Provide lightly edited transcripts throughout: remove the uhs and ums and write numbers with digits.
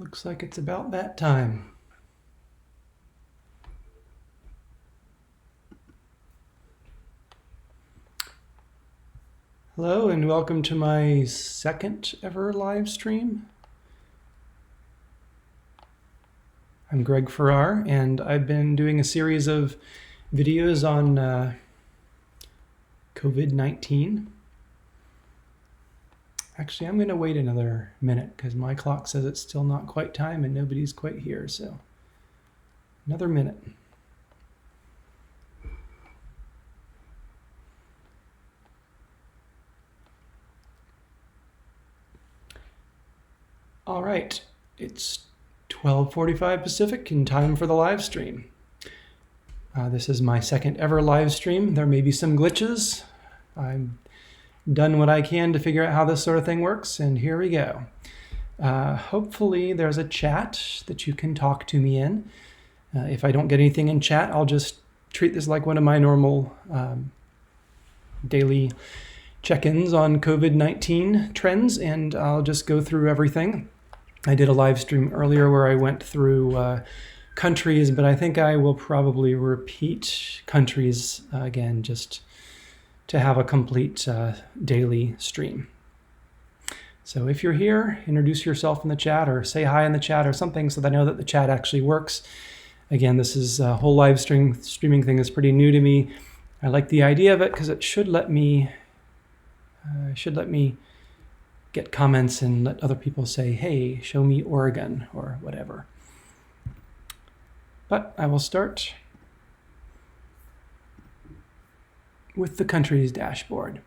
Looks like it's about that time. Hello and welcome to my second ever live stream. I'm Greg Farrar and I've been doing a series of videos on COVID-19. Actually, I'm going to wait another minute because my clock says it's still not quite time and nobody's quite here, so another minute. All right, it's 12:45 Pacific and time for the live stream. This is my second ever live stream. There may be some glitches. I've done what I can to figure out how this sort of thing works, and here we go. Hopefully there's a chat that you can talk to me in. If I don't get anything in chat, I'll just treat this like one of my normal daily check-ins on COVID-19 trends, and I'll just go through everything. I did a live stream earlier where I went through countries, but I think I will probably repeat countries again just to have a complete daily stream. So if you're here, introduce yourself in the chat or say hi in the chat or something so that I know that the chat actually works. Again, this is a whole live streaming thing is pretty new to me. I like the idea of it because it should let me get comments and let other people say, hey, show me Oregon or whatever. But I will start with the country's dashboard.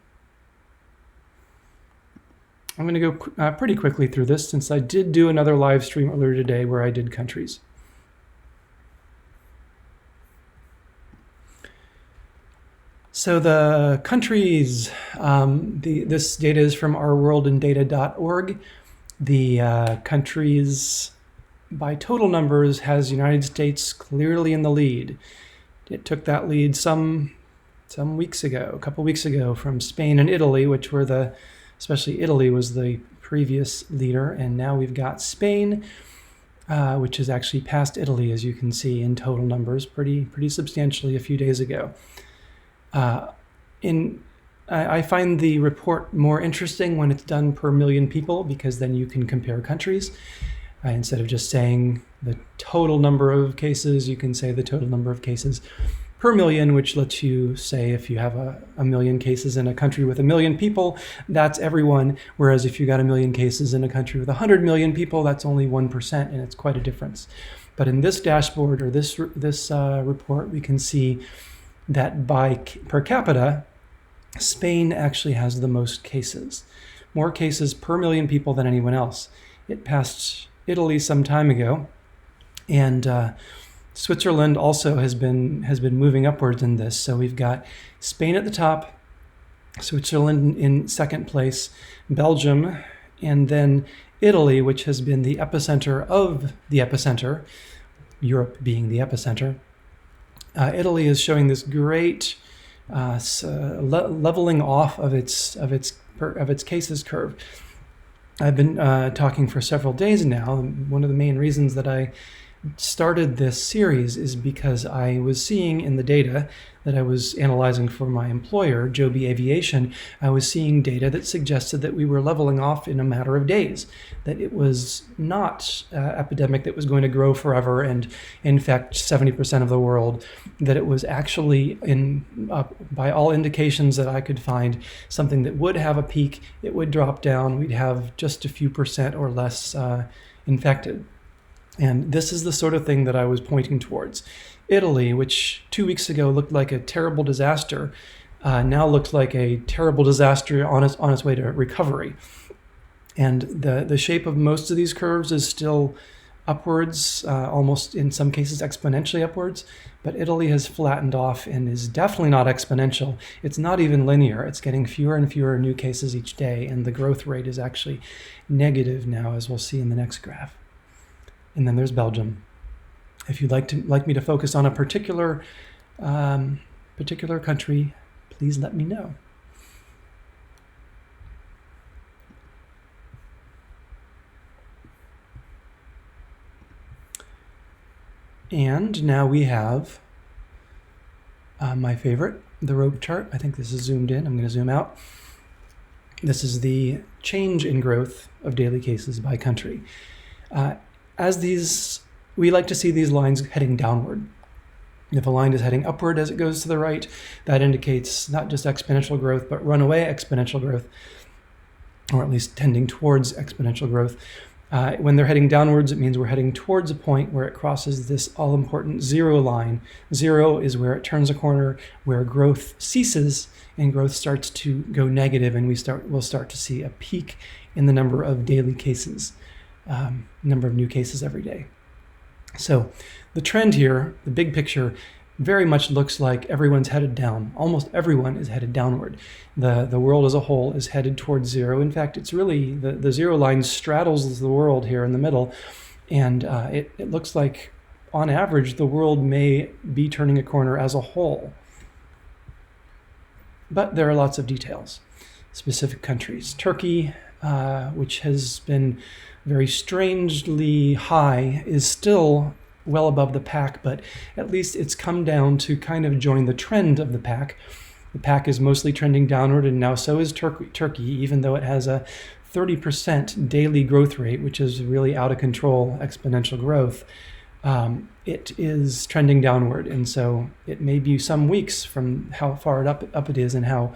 I'm going to go pretty quickly through this since I did do another live stream earlier today where I did countries. So the countries, this data is from ourworldindata.org. The countries by total numbers has United States clearly in the lead. It took that lead some weeks ago, a couple weeks ago, from Spain and Italy, which were especially Italy was the previous leader, and now we've got Spain, which has actually passed Italy, as you can see, in total numbers pretty substantially a few days ago. I find the report more interesting when it's done per million people because then you can compare countries. Instead of just saying the total number of cases, you can say the total number of cases per million, which lets you say if you have a million cases in a country with 1 million people, that's everyone. Whereas if you got 1 million cases in a country with 100 million people, that's only 1%, and it's quite a difference. But in this dashboard or this report, we can see that per capita, Spain actually has the most cases, more cases per million people than anyone else. It passed Italy some time ago, and Switzerland also has been moving upwards in this. So we've got Spain at the top, Switzerland in second place, Belgium, and then Italy, which has been the epicenter of the epicenter, Europe being the epicenter. Italy is showing this great leveling off of its cases curve. I've been talking for several days now. One of the main reasons that I started this series is because I was seeing in the data that I was analyzing for my employer, Joby Aviation, I was seeing data that suggested that we were leveling off in a matter of days, that it was not an epidemic that was going to grow forever and infect 70% of the world, that it was actually, by all indications that I could find, something that would have a peak, it would drop down, we'd have just a few percent or less infected. And this is the sort of thing that I was pointing towards. Italy, which 2 weeks ago looked like a terrible disaster, now looks like a terrible disaster on its way to recovery. And the shape of most of these curves is still upwards, almost in some cases exponentially upwards, but Italy has flattened off and is definitely not exponential. It's not even linear. It's getting fewer and fewer new cases each day, and the growth rate is actually negative now, as we'll see in the next graph. And then there's Belgium. If you'd like me to focus on a particular country, please let me know. And now we have my favorite, the rope chart. I think this is zoomed in. I'm going to zoom out. This is the change in growth of daily cases by country. We like to see these lines heading downward. If a line is heading upward as it goes to the right, that indicates not just exponential growth, but runaway exponential growth, or at least tending towards exponential growth. When they're heading downwards, it means we're heading towards a point where it crosses this all-important zero line. Zero is where it turns a corner, where growth ceases and growth starts to go negative, and we'll start to see a peak in the number of daily cases, number of new cases every day. So the trend here, the big picture, very much looks like everyone's headed down. Almost everyone is headed downward. The world as a whole is headed towards zero. In fact, it's really the zero line straddles the world here in the middle, and it looks like, on average, the world may be turning a corner as a whole. But there are lots of details. Specific countries. Turkey, which has been very strangely high, is still well above the pack, but at least it's come down to kind of join the trend of the pack. The pack is mostly trending downward, and now so is Turkey, even though it has a 30% daily growth rate, which is really out of control exponential growth. It is trending downward, and so it may be some weeks from how far up it is and how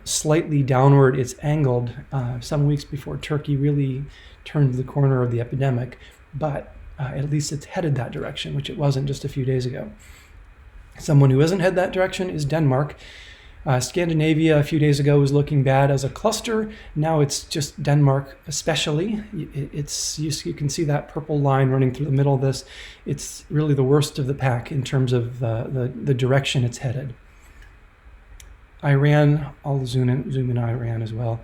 slightly downward it's angled, some weeks before Turkey really turned the corner of the epidemic, but at least it's headed that direction, which it wasn't just a few days ago. Someone who hasn't headed that direction is Denmark. Scandinavia a few days ago was looking bad as a cluster. Now it's just Denmark especially. You can see that purple line running through the middle of this. It's really the worst of the pack in terms of the direction it's headed. Iran, I'll zoom in Iran as well.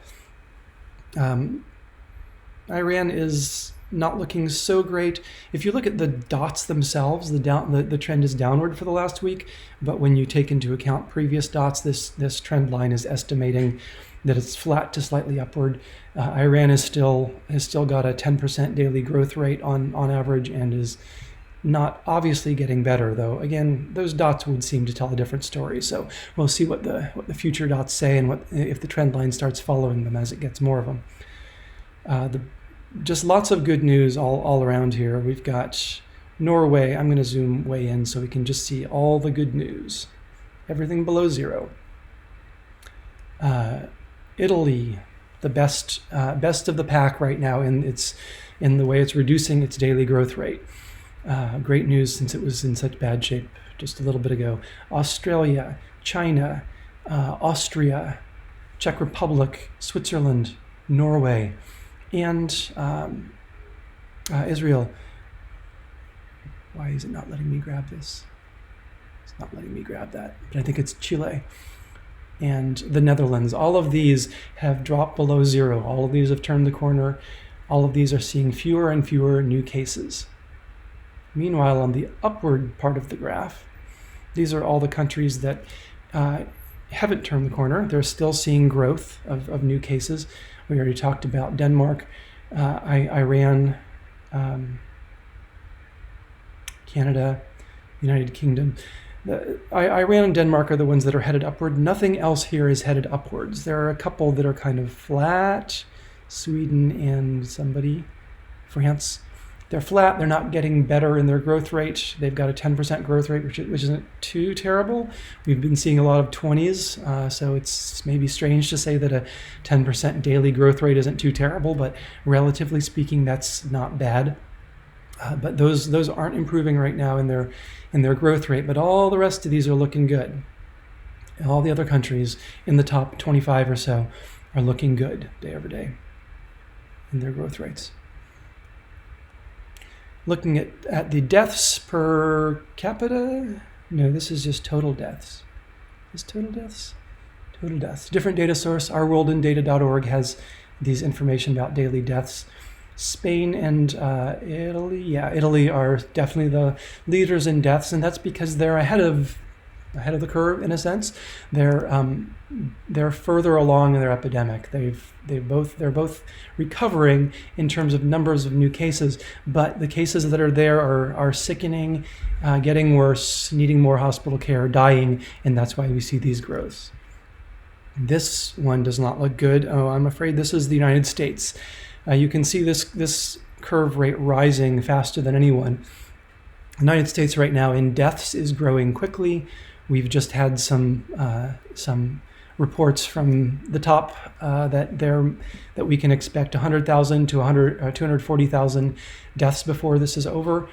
Iran is not looking so great. If you look at the dots themselves, the trend is downward for the last week, but when you take into account previous dots, this trend line is estimating that it's flat to slightly upward. Iran has still got a 10% daily growth rate on average, and is not obviously getting better, though. Again, those dots would seem to tell a different story, so we'll see what the future dots say and if the trend line starts following them as it gets more of them. Just lots of good news all around here. We've got Norway. I'm going to zoom way in so we can just see all the good news. Everything below zero. Italy, the best of the pack right now in the way it's reducing its daily growth rate. Great news since it was in such bad shape just a little bit ago. Australia, China, Austria, Czech Republic, Switzerland, Norway, and Israel. Why is it not letting me grab this? It's not letting me grab that, but I think it's Chile and the Netherlands. All of these have dropped below zero. All of these have turned the corner. All of these are seeing fewer and fewer new cases. Meanwhile, on the upward part of the graph, these are all the countries that haven't turned the corner. They're still seeing growth of new cases. We already talked about Denmark, Iran, Canada, United Kingdom. Iran and Denmark are the ones that are headed upward. Nothing else here is headed upwards. There are a couple that are kind of flat. Sweden and France. They're flat. They're not getting better in their growth rate. They've got a 10% growth rate, which isn't too terrible. We've been seeing a lot of 20s, so it's maybe strange to say that a 10% daily growth rate isn't too terrible, but relatively speaking, that's not bad. But those aren't improving right now in their growth rate. But all the rest of these are looking good. All the other countries in the top 25 or so are looking good day over day in their growth rates. Looking at the deaths per capita. No, this is just total deaths. Is total deaths? Total deaths. Different data source. ourworldindata.org has these information about daily deaths. Spain and Italy. Yeah, Italy are definitely the leaders in deaths, and that's because they're ahead of ahead of the curve in a sense. They're further along in their epidemic. They're both recovering in terms of numbers of new cases, but the cases that are there are sickening, getting worse, needing more hospital care, dying, and that's why we see these growths. This one does not look good. Oh, I'm afraid this is the United States. You can see this curve rate rising faster than anyone. The United States right now in deaths is growing quickly. We've just had some reports from the top that we can expect 100,000 to 240,000 deaths before this is over.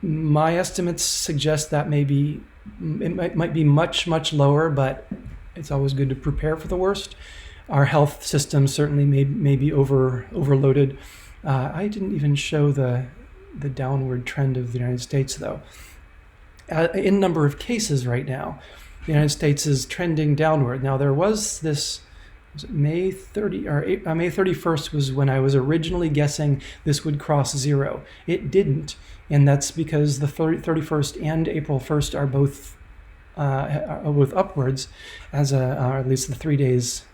My estimates suggest that it might be much lower, but it's always good to prepare for the worst. Our health system certainly may be overloaded. I didn't even show the downward trend of the United States, though. In number of cases right now, the United States is trending downward. Now, there was this May 31st was when I was originally guessing this would cross zero. It didn't, and that's because the 31st and April 1st are both upwards, or at least the 3 days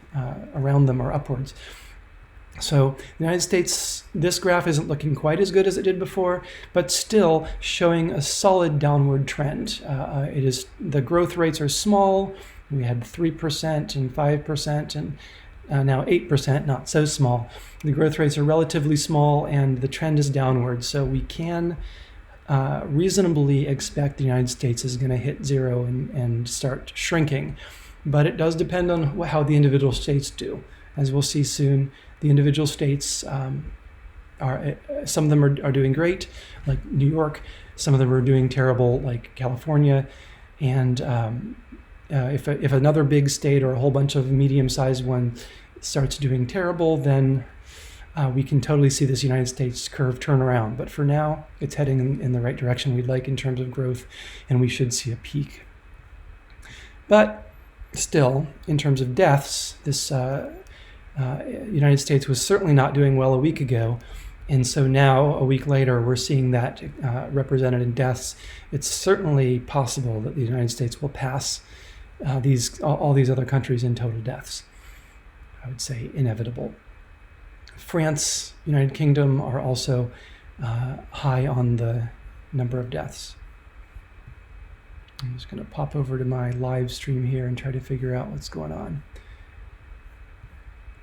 around them are upwards. So the United States, this graph isn't looking quite as good as it did before, but still showing a solid downward trend. The growth rates are small. We had 3% and 5% and now 8%, not so small. The growth rates are relatively small and the trend is downward. So we can reasonably expect the United States is going to hit zero and start shrinking. But it does depend on how the individual states do. As we'll see soon, the individual states some of them are doing great, like New York. Some of them are doing terrible, like California. And if another big state or a whole bunch of medium-sized one starts doing terrible, then we can totally see this United States curve turn around. But for now, it's heading in the right direction we'd like in terms of growth, and we should see a peak. But still, in terms of deaths, this United States was certainly not doing well a week ago. And so now, a week later, we're seeing that represented in deaths. It's certainly possible that the United States will pass all these other countries in total deaths. I would say inevitable. France, United Kingdom are also high on the number of deaths. I'm just going to pop over to my live stream here and try to figure out what's going on.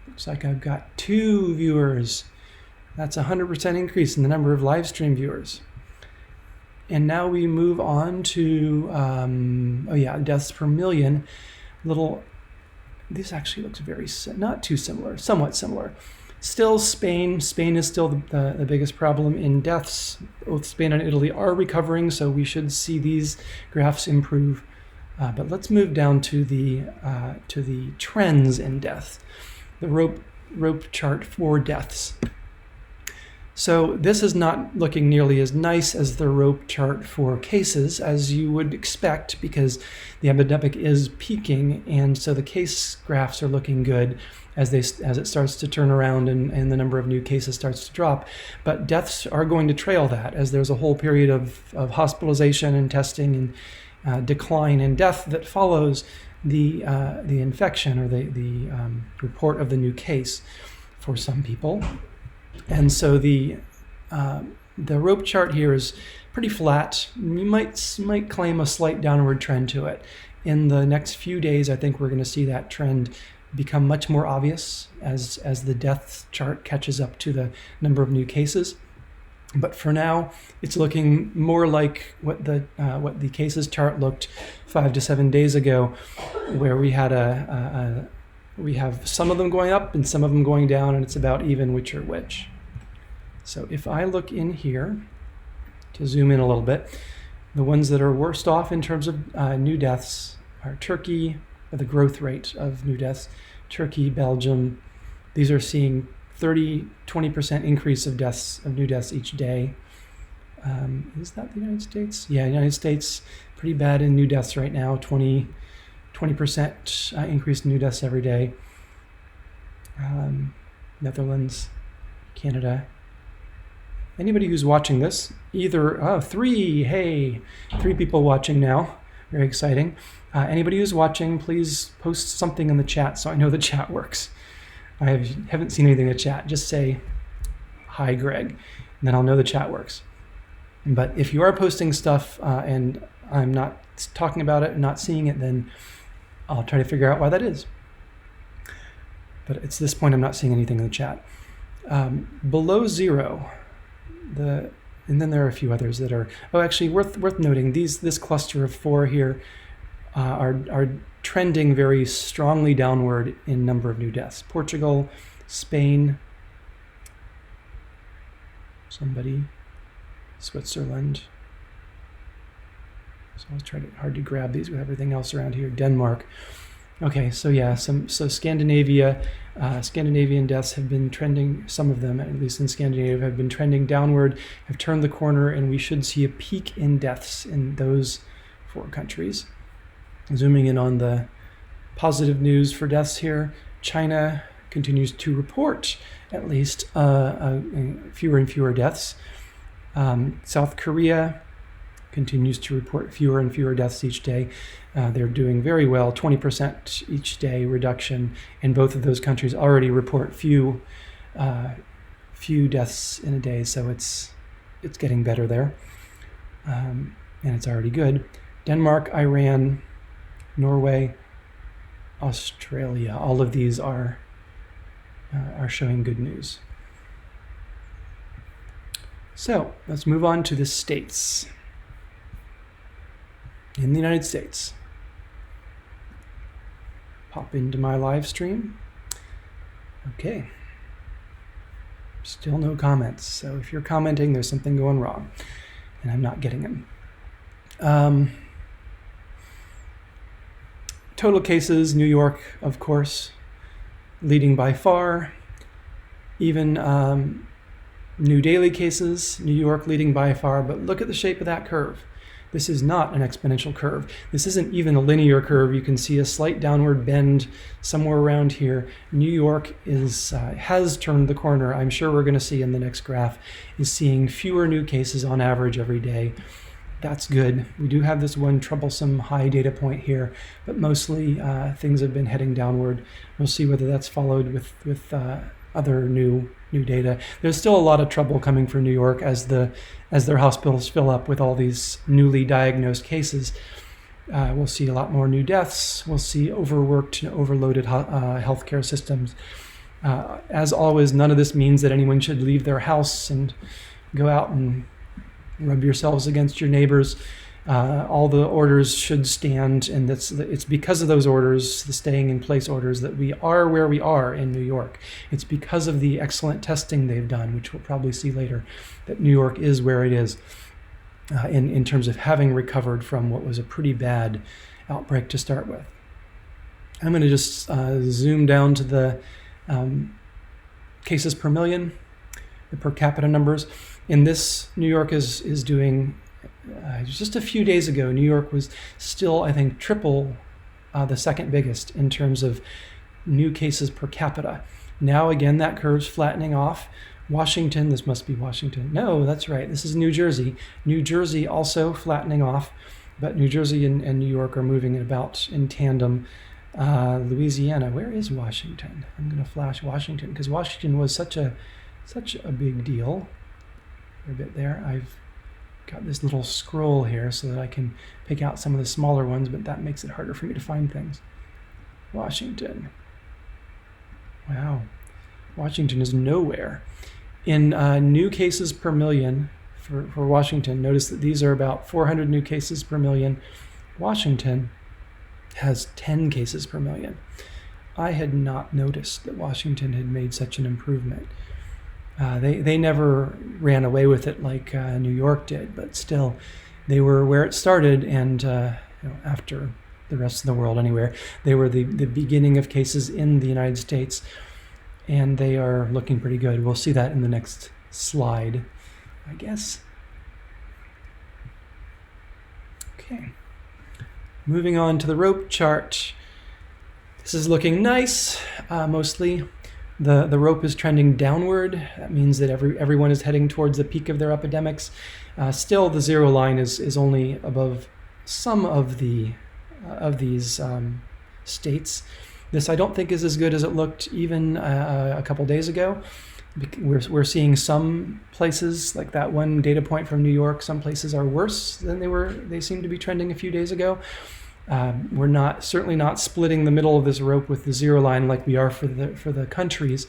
Looks like I've got 2 viewers. That's a 100% increase in the number of live stream viewers. And now we move on to, deaths per million. This actually looks not too similar, somewhat similar. Still Spain is still the biggest problem in deaths. Both Spain and Italy are recovering, so we should see these graphs improve. But let's move down to the trends in death. The rope chart for deaths. So this is not looking nearly as nice as the rope chart for cases, as you would expect, because the epidemic is peaking, and so the case graphs are looking good as it starts to turn around and the number of new cases starts to drop. But deaths are going to trail that, as there's a whole period of hospitalization and testing and decline in death that follows the infection or the report of the new case for some people. And so the rope chart here is pretty flat. You might claim a slight downward trend to it. In the next few days, I think we're going to see that trend become much more obvious as the death chart catches up to the number of new cases. But for now, it's looking more like what the cases chart looked 5 to 7 days ago, where we had we have some of them going up and some of them going down, and it's about even which are which. So if I look in here, to zoom in a little bit, the ones that are worst off in terms of new deaths are Turkey, or the growth rate of new deaths, Turkey, Belgium. These are seeing 20% increase of new deaths each day. Is that the United States? Yeah, United States, pretty bad in new deaths right now, 20% increase in new deaths every day. Netherlands, Canada. Anybody who's watching this, 3 people watching now. very exciting. Anybody who's watching, please post something in the chat so I know the chat works. I haven't seen anything in the chat. Just say, hi, Greg, and then I'll know the chat works. But if you are posting stuff and I'm not talking about it and not seeing it, then I'll try to figure out why that is. But at this point, I'm not seeing anything in the chat. Below 0, and then there are a few others that are, actually worth noting. This cluster of 4 here are trending very strongly downward in number of new deaths. Portugal, Spain, Switzerland. So hard to grab these with everything else around here. Denmark. Okay, so yeah, so Scandinavia, Scandinavian deaths have been trending, some of them, at least in Scandinavia, have been trending downward, have turned the corner, and we should see a peak in deaths in those 4 countries. Zooming in on the positive news for deaths here, China continues to report at least fewer and fewer deaths. South Korea continues to report fewer and fewer deaths each day. They're doing very well, 20% each day reduction, and both of those countries already report few deaths in a day, so it's getting better there, and it's already good. Denmark, Iran, Norway, Australia, all of these are showing good news. So let's move on to the states. In the United States, pop into my live stream. Okay. Still no comments. So if you're commenting, there's something going wrong, and I'm not getting them. Total cases, New York, of course, leading by far. Even new daily cases, New York leading by far. But look at the shape of that curve. This is not an exponential curve. This isn't even a linear curve. You can see a slight downward bend somewhere around here. New York has turned the corner. I'm sure we're going to see in the next graph is seeing fewer new cases on average every day. That's good. We do have this one troublesome high data point here, but mostly things have been heading downward. We'll see whether that's followed with other new data. There's still a lot of trouble coming for New York as their hospitals fill up with all these newly diagnosed cases. We'll see a lot more new deaths. We'll see overworked and overloaded healthcare systems. As always, none of this means that anyone should leave their house and go out and rub yourselves against your neighbors. All the orders should stand, and it's because of those orders, the staying in place orders, that we are where we are in New York. It's because of the excellent testing they've done, which we'll probably see later, that New York is where it is in terms of having recovered from what was a pretty bad outbreak to start with. I'm going to just zoom down to the cases per million, the per capita numbers. In this, New York is doing. Just a few days ago, New York was still, I think, triple the second biggest in terms of new cases per capita. Now, again, that curve's flattening off. Washington, this must be Washington. No, that's right. This is New Jersey. New Jersey also flattening off, but New Jersey and New York are moving about in tandem. Louisiana, where is Washington? I'm going to flash Washington because Washington was such a big deal. A bit there. I've got this little scroll here so that I can pick out some of the smaller ones, but that makes it harder for me to find things. Washington. Wow. Washington is nowhere. In new cases per million for Washington, notice that these are about 400 new cases per million. Washington has 10 cases per million. I had not noticed that Washington had made such an improvement. They never ran away with it like New York did, but still, they were where it started, and after the rest of the world anywhere, they were the beginning of cases in the United States, and they are looking pretty good. We'll see that in the next slide, I guess. Okay, moving on to the rope chart. This is looking nice, mostly. The rope is trending downward. That means that everyone is heading towards the peak of their epidemics. Still, the zero line is only above some of these states. This I don't think is as good as it looked even a couple days ago. We're seeing some places, like that one data point from New York, some places are worse than they seemed to be trending a few days ago. We're certainly not splitting the middle of this rope with the zero line like we are for the countries,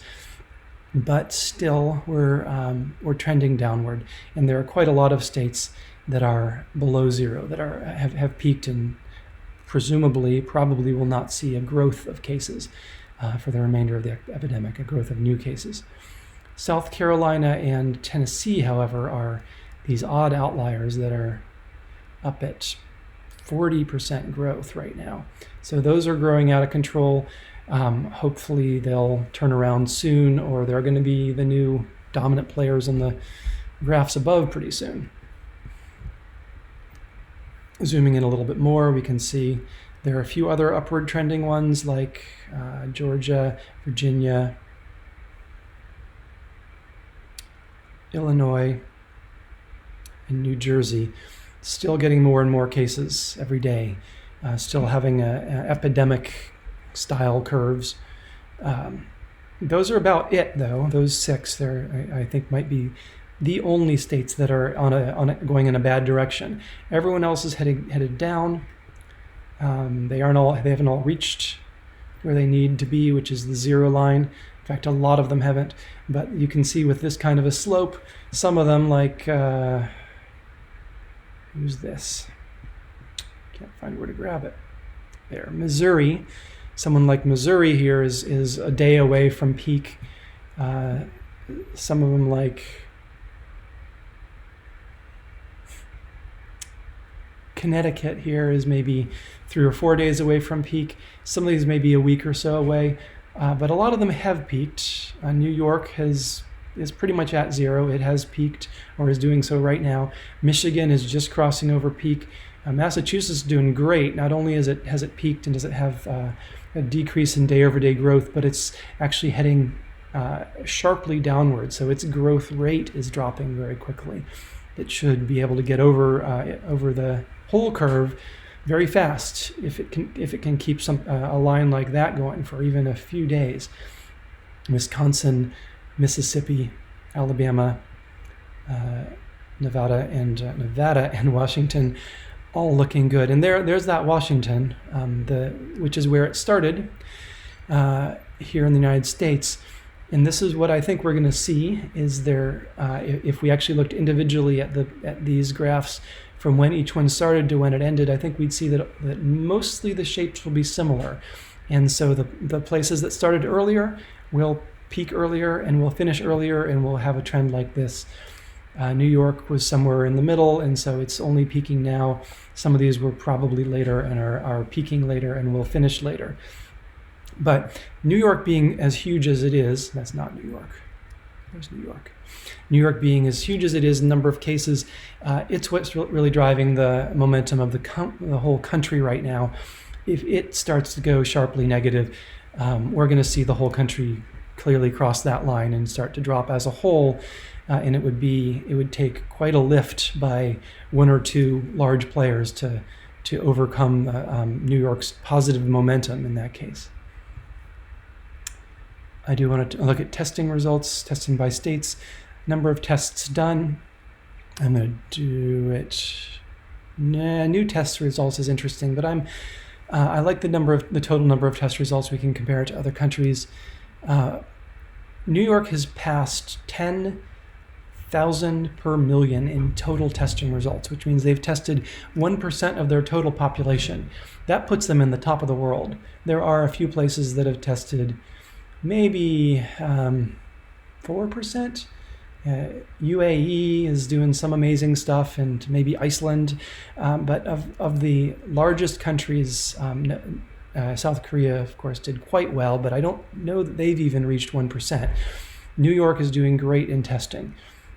but still we're trending downward, and there are quite a lot of states that are below zero, that have peaked and probably will not see a growth of cases for the remainder of the epidemic, a growth of new cases. South Carolina and Tennessee, however, are these odd outliers that are up at 40% growth right now. So those are growing out of control. Hopefully they'll turn around soon, or they're going to be the new dominant players in the graphs above pretty soon. Zooming in a little bit more, we can see there are a few other upward trending ones like Georgia, Virginia, Illinois, and New Jersey, still getting more and more cases every day, still having epidemic style curves. Those are about it, though. Those 6 there, I think, might be the only states that are going in a bad direction. Everyone else is headed down. They haven't all reached where they need to be, which is the zero line. In fact, a lot of them haven't. But you can see with this kind of a slope, some of them, like who's this? Can't find where to grab it. There, Missouri. Someone like Missouri here is a day away from peak. Some of them, like Connecticut here, is maybe 3 or 4 days away from peak. Some of these may be a week or so away, but a lot of them have peaked. New York is pretty much at zero. It has peaked, or is doing so right now. Michigan is just crossing over peak. Massachusetts is doing great. Not only has it peaked and does it have a decrease in day-over-day growth, but it's actually heading sharply downward. So its growth rate is dropping very quickly. It should be able to get over the whole curve very fast if it can keep a line like that going for even a few days. Wisconsin, Mississippi, Alabama, Nevada and Washington, all looking good. And there's that Washington, which is where it started here in the United States. And this is what I think we're going to see is if we actually looked individually at these graphs from when each one started to when it ended, I think we'd see that mostly the shapes will be similar. And so the places that started earlier will peak earlier and will finish earlier, and we'll have a trend like this. New York was somewhere in the middle, and so it's only peaking now. Some of these were probably later and are peaking later and will finish later. But New York being as huge as it is, that's not New York. There's New York. New York being as huge as it is in number of cases, it's what's really driving the momentum of the whole country right now. If it starts to go sharply negative, we're going to see the whole country clearly cross that line and start to drop as a whole. And it would take quite a lift by 1 or 2 large players to overcome New York's positive momentum in that case. I do want to look at testing results, testing by states, number of tests done. I'm going to do it. New test results is interesting, but I like the total number of test results. We can compare it to other countries. New York has passed 10,000 per million in total testing results, which means they've tested 1% of their total population. That puts them in the top of the world. There are a few places that have tested maybe 4%. UAE is doing some amazing stuff, and maybe Iceland. But of the largest countries, South Korea, of course, did quite well, but I don't know that they've even reached 1%. New York is doing great in testing.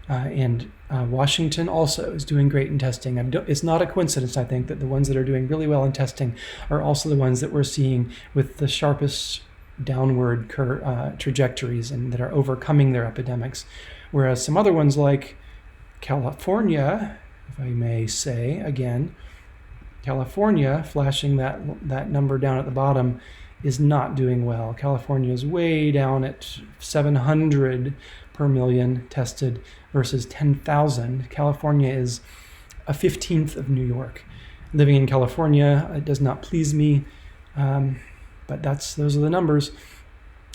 And Washington also is doing great in testing. It's not a coincidence, I think, that the ones that are doing really well in testing are also the ones that we're seeing with the sharpest downward trajectories and that are overcoming their epidemics. Whereas some other ones like California, if I may say again, California, flashing that number down at the bottom, is not doing well. California is way down at 700 per million tested versus 10,000. California is a 15th of New York. Living in California, it does not please me, but those are the numbers.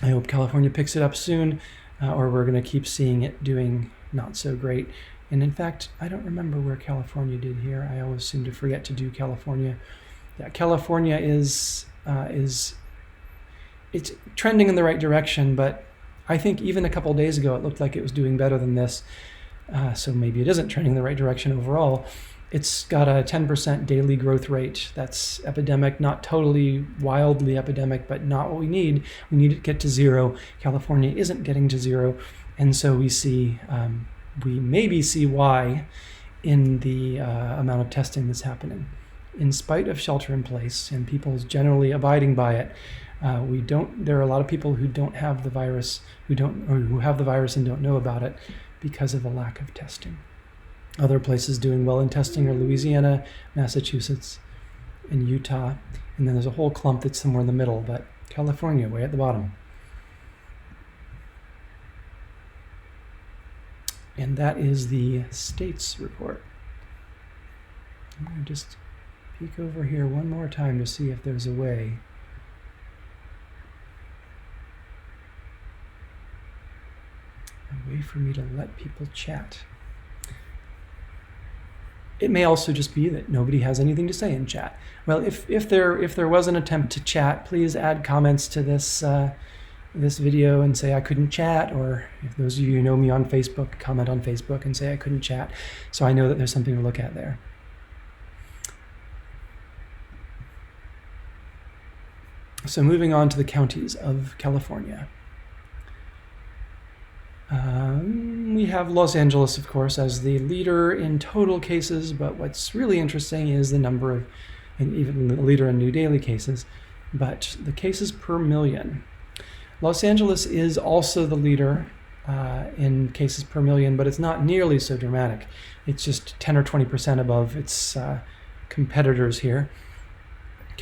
I hope California picks it up soon, or we're going to keep seeing it doing not so great. And in fact, I don't remember where California did here. I always seem to forget to do California. Yeah, California is it's trending in the right direction, but I think even a couple of days ago it looked like it was doing better than this. So maybe it isn't trending in the right direction overall. It's got a 10% daily growth rate. That's epidemic, not totally wildly epidemic, but not what we need. We need to get to zero. California isn't getting to zero. And so we maybe see why in the amount of testing that's happening. In spite of shelter in place and people generally abiding by it, there are a lot of people who don't have the virus, who have the virus and don't know about it because of the lack of testing. Other places doing well in testing are Louisiana, Massachusetts, and Utah. And then there's a whole clump that's somewhere in the middle, but California, way at the bottom. And that is the states report. I'm going to just peek over here one more time to see if there's a way. A way for me to let people chat. It may also just be that nobody has anything to say in chat. Well, if there was an attempt to chat, please add comments to this video and say I couldn't chat, or if those of you who know me on Facebook, comment on Facebook and say I couldn't chat, so I know that there's something to look at there. So moving on to the counties of California. We have Los Angeles, of course, as the leader in total cases, but what's really interesting is the number of, and even the leader in new daily cases, but the cases per million. Los Angeles is also the leader in cases per million, but it's not nearly so dramatic. It's just 10 or 20% above its competitors here.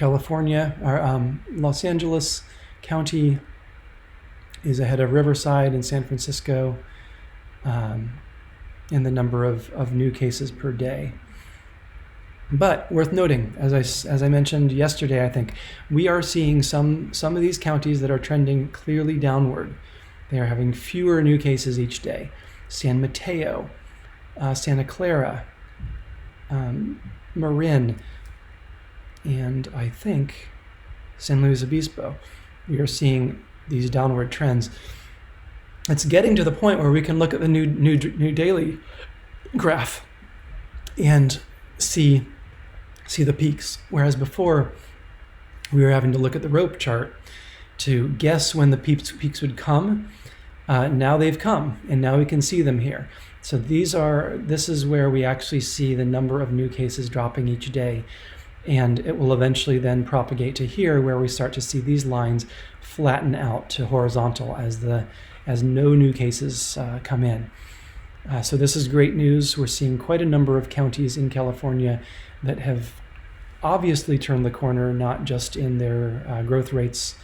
Los Angeles County is ahead of Riverside and San Francisco in the number of new cases per day. But worth noting, as I mentioned yesterday, I think, we are seeing some of these counties that are trending clearly downward. They are having fewer new cases each day. San Mateo, Santa Clara, Marin, and I think San Luis Obispo. We are seeing these downward trends. It's getting to the point where we can look at the new daily graph and see the peaks, whereas before we were having to look at the rope chart to guess when the peaks would come. Now they've come, and now we can see them here. So this is where we actually see the number of new cases dropping each day, and it will eventually then propagate to here, where we start to see these lines flatten out to horizontal as no new cases come in. So this is great news. We're seeing quite a number of counties in California that have obviously turned the corner, not just in their growth rates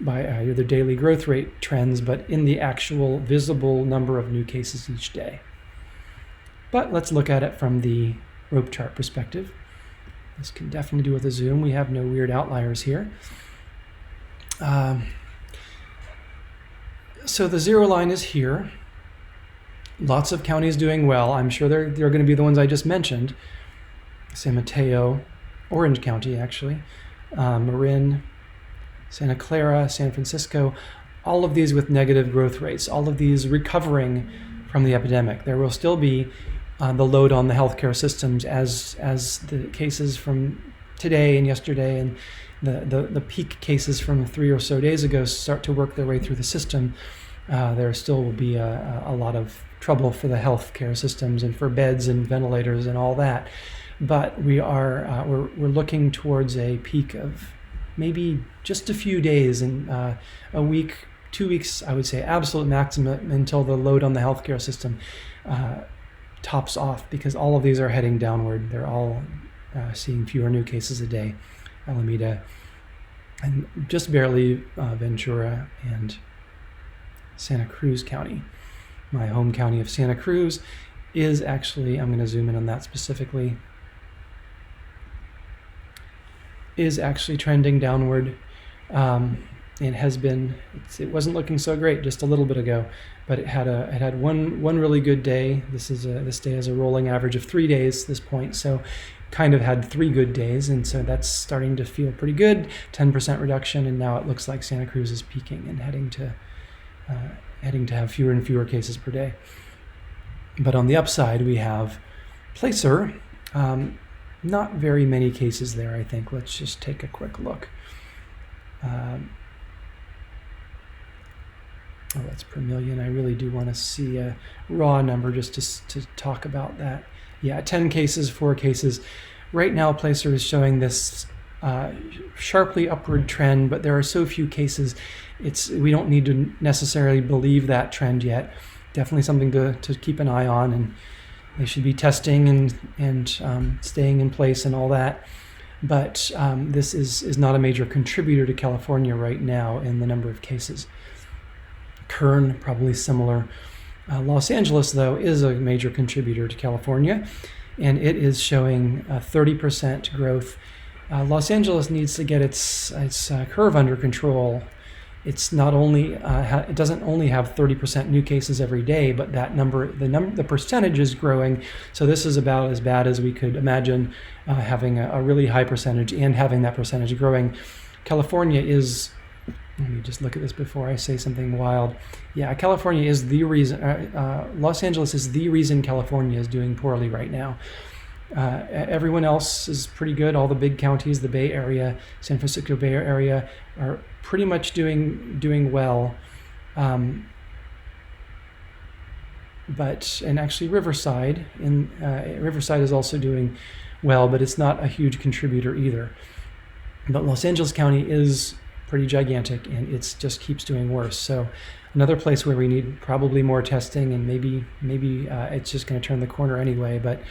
by their daily growth rate trends, but in the actual visible number of new cases each day. But let's look at it from the rope chart perspective. This can definitely do with a zoom. We have no weird outliers here. So the zero line is here. Lots of counties doing well. I'm sure they're going to be the ones I just mentioned. San Mateo, Orange County actually, Marin, Santa Clara, San Francisco, all of these with negative growth rates, all of these recovering from the epidemic. There will still be the load on the healthcare systems as the cases from today and yesterday and the peak cases from 3 or so days ago start to work their way through the system. There still will be a lot of trouble for the healthcare systems and for beds and ventilators and all that. But we're looking towards a peak of maybe just a few days and a week, 2 weeks, I would say, absolute maximum until the load on the healthcare system tops off, because all of these are heading downward. They're all seeing fewer new cases a day. Alameda, and just barely Ventura and Santa Cruz County. My home county of Santa Cruz is actually, I'm going to zoom in on that specifically, is actually trending downward. It has been, it wasn't looking so great just a little bit ago, but it had one really good day. This day is a rolling average of 3 days at this point, so kind of had 3 good days, and so that's starting to feel pretty good. 10% reduction, and now it looks like Santa Cruz is peaking and heading to have fewer and fewer cases per day. But on the upside, we have Placer. Not very many cases there, I think. Let's just take a quick look. That's per million. I really do want to see a raw number just to talk about that. Yeah, 10 cases, 4 cases. Right now, Placer is showing this sharply upward trend, but there are so few cases. We don't need to necessarily believe that trend yet. Definitely something to keep an eye on, and they should be testing and staying in place and all that. But this is not a major contributor to California right now in the number of cases. Kern, probably similar. Los Angeles, though, is a major contributor to California, and it is showing 30% growth. Los Angeles needs to get its curve under control. It's not only it doesn't only have 30% new cases every day, but that the percentage is growing. So this is about as bad as we could imagine, having a really high percentage and having that percentage growing. California is. Let me just look at this before I say something wild. Yeah, California is the reason. Los Angeles is the reason California is doing poorly right now. Everyone else is pretty good. All the big counties, the Bay Area, San Francisco Bay Area, are pretty much doing well. But actually Riverside is also doing well, but it's not a huge contributor either. But Los Angeles County is pretty gigantic, and it just keeps doing worse. So another place where we need probably more testing, and maybe it's just going to turn the corner anyway. But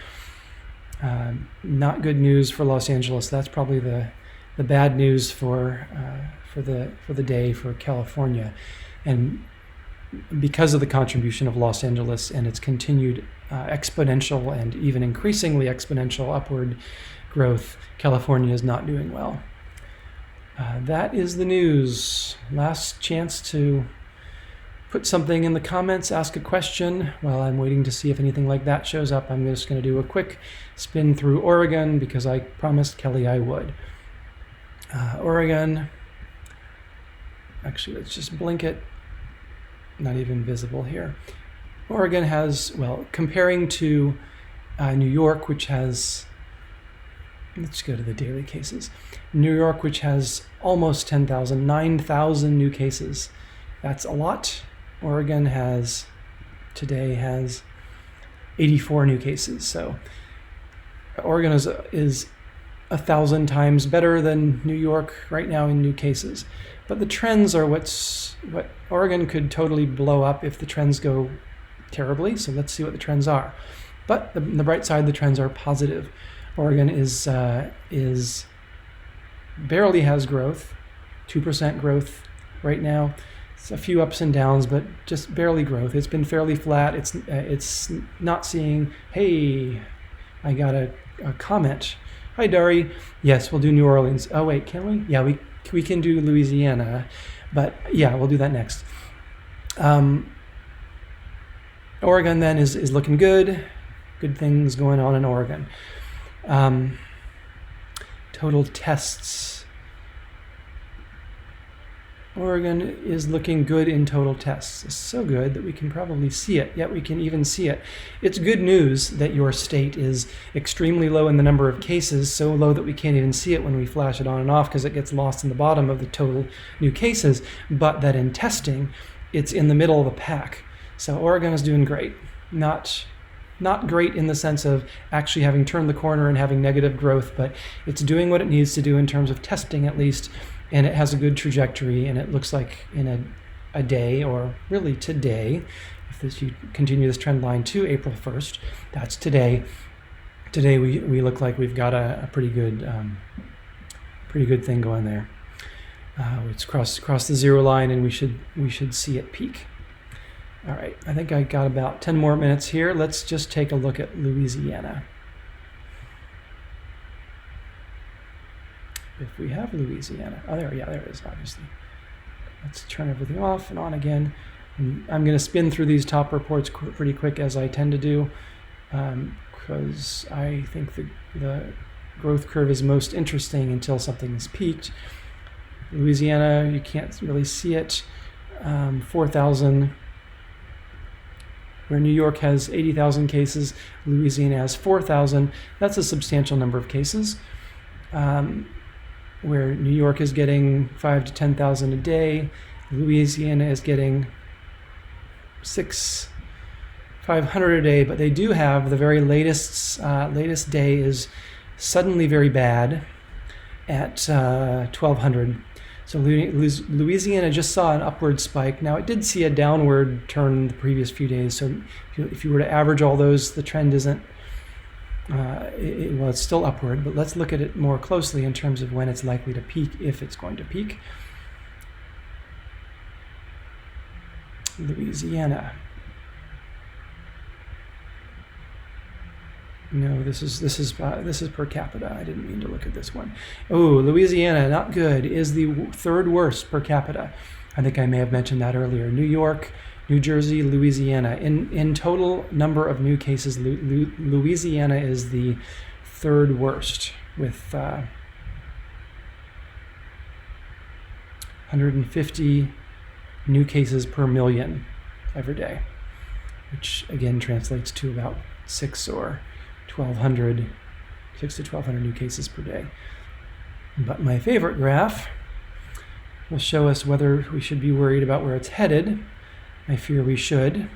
not good news for Los Angeles. That's probably the bad news for the day for California, and because of the contribution of Los Angeles and its continued exponential and even increasingly exponential upward growth, California is not doing well. That is the news. Last chance to put something in the comments, ask a question. While I'm waiting to see if anything like that shows up, I'm just going to do a quick spin through Oregon because I promised Kelly I would. Oregon, actually, let's just blink it. Not even visible here. Oregon has, well, comparing to New York, which has, let's go to the daily cases. New York, which has almost 10,000, 9,000 new cases. That's a lot. Oregon today has 84 new cases. So Oregon is 1,000 times better than New York right now in new cases. But the trends are what Oregon could totally blow up if the trends go terribly. So let's see what the trends are. But the bright side, the trends are positive. Oregon is barely has growth, 2% growth right now. It's a few ups and downs, but just barely growth. It's been fairly flat. It's not seeing. Hey, I got a comment. Hi, Dari. Yes, we'll do New Orleans. Oh wait, can we? Yeah, we can do Louisiana, but yeah, we'll do that next. Oregon then is looking good. Good things going on in Oregon. Total tests. Oregon is looking good in total tests. It's so good that we can probably see it, yet we can even see it. It's good news that your state is extremely low in the number of cases, so low that we can't even see it when we flash it on and off because it gets lost in the bottom of the total new cases, but that in testing, it's in the middle of the pack. So Oregon is doing great. Not great in the sense of actually having turned the corner and having negative growth, but it's doing what it needs to do in terms of testing at least, and it has a good trajectory, and it looks like in a day, or really today, if you continue this trend line to April 1st, that's today, today we look like we've got a pretty good thing going there. It's crossed the zero line, and we should see it peak. All right, I think I got about 10 more minutes here. Let's just take a look at Louisiana. If we have Louisiana, there it is, obviously. Let's turn everything off and on again. And I'm going to spin through these top reports pretty quick, as I tend to do, because I think the growth curve is most interesting until something is peaked. Louisiana, you can't really see it, 4,000. Where New York has 80,000 cases, Louisiana has 4,000. That's a substantial number of cases. Where New York is getting 5 to 10,000 a day, Louisiana is getting 500 a day. But they do have the very latest day is suddenly very bad at 1,200. So Louisiana just saw an upward spike. Now it did see a downward turn the previous few days. So if you were to average all those, the trend isn't. It's still upward, but let's look at it more closely in terms of when it's likely to peak, if it's going to peak. Louisiana. No, this is per capita. I didn't mean to look at this one. Oh, Louisiana, not good, is the third worst per capita. I think I may have mentioned that earlier. New York, New Jersey, Louisiana. In total number of new cases, Louisiana is the third worst with 150 new cases per million every day, which again translates to about 6 to 1,200 new cases per day. But my favorite graph will show us whether we should be worried about where it's headed. I fear we should.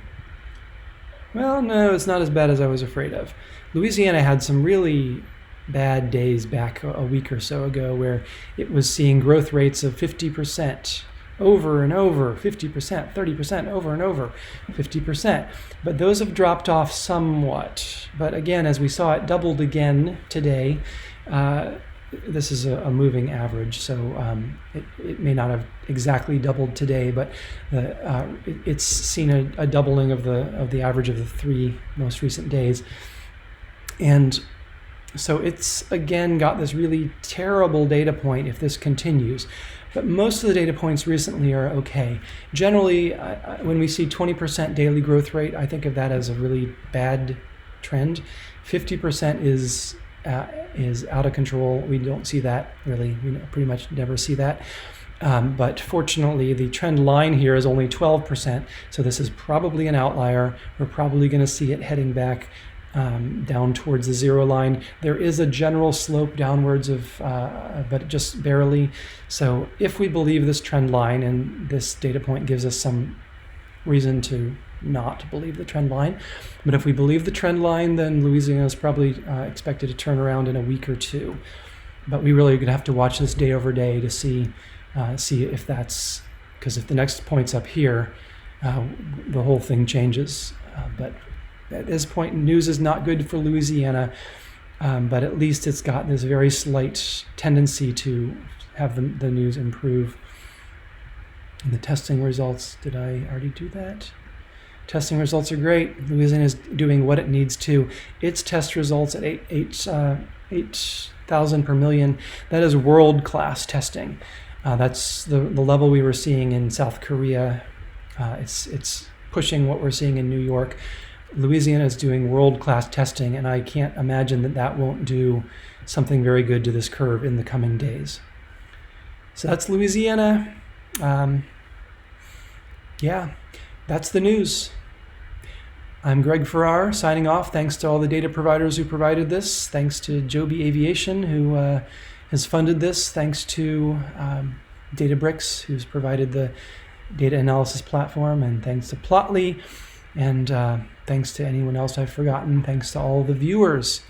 Well, no, it's not as bad as I was afraid of. Louisiana had some really bad days back a week or so ago where it was seeing growth rates of 50% over and over, 50%, 30% over and over, 50%. But those have dropped off somewhat. But again, as we saw, it doubled again today. This is a moving average, so it may not have exactly doubled today, but it's seen a doubling of the average of the 3 most recent days. And so it's again got this really terrible data point if this continues. But most of the data points recently are okay. Generally, when we see 20% daily growth rate, I think of that as a really bad trend. 50% is out of control. We don't see that really. We pretty much never see that. But fortunately, the trend line here is only 12%. So this is probably an outlier. We're probably going to see it heading back down towards the zero line. There is a general slope downwards but just barely. So if we believe this trend line, and this data point gives us some reason to not believe the trend line, but if we believe the trend line, then Louisiana is probably expected to turn around in a week or two. But we really are going to have to watch this day over day to see if that's, because if the next point's up here, the whole thing changes. But at this point, news is not good for Louisiana, but at least it's got this very slight tendency to have the news improve. And the testing results, did I already do that? Testing results are great. Louisiana is doing what it needs to. Its test results at 8,000 per million, that is world-class testing. That's the level we were seeing in South Korea. It's pushing what we're seeing in New York. Louisiana is doing world-class testing, and I can't imagine that won't do something very good to this curve in the coming days. So that's Louisiana. Yeah, that's the news. I'm Greg Farrar, signing off. Thanks to all the data providers who provided this. Thanks to Joby Aviation, who has funded this. Thanks to Databricks, who's provided the data analysis platform. And thanks to Plotly. And thanks to anyone else I've forgotten. Thanks to all the viewers.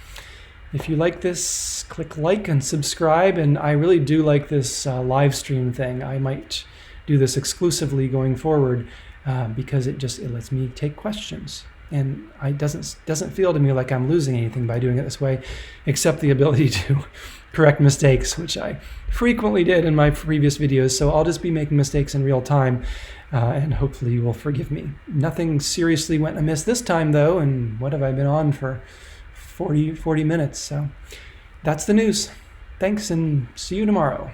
If you like this, click like and subscribe. And I really do like this live stream thing. I might do this exclusively going forward because it lets me take questions. And it doesn't feel to me like I'm losing anything by doing it this way, except the ability to correct mistakes, which I frequently did in my previous videos. So I'll just be making mistakes in real time, and hopefully you will forgive me. Nothing seriously went amiss this time, though, and what have I been on for 40 minutes? So that's the news. Thanks, and see you tomorrow.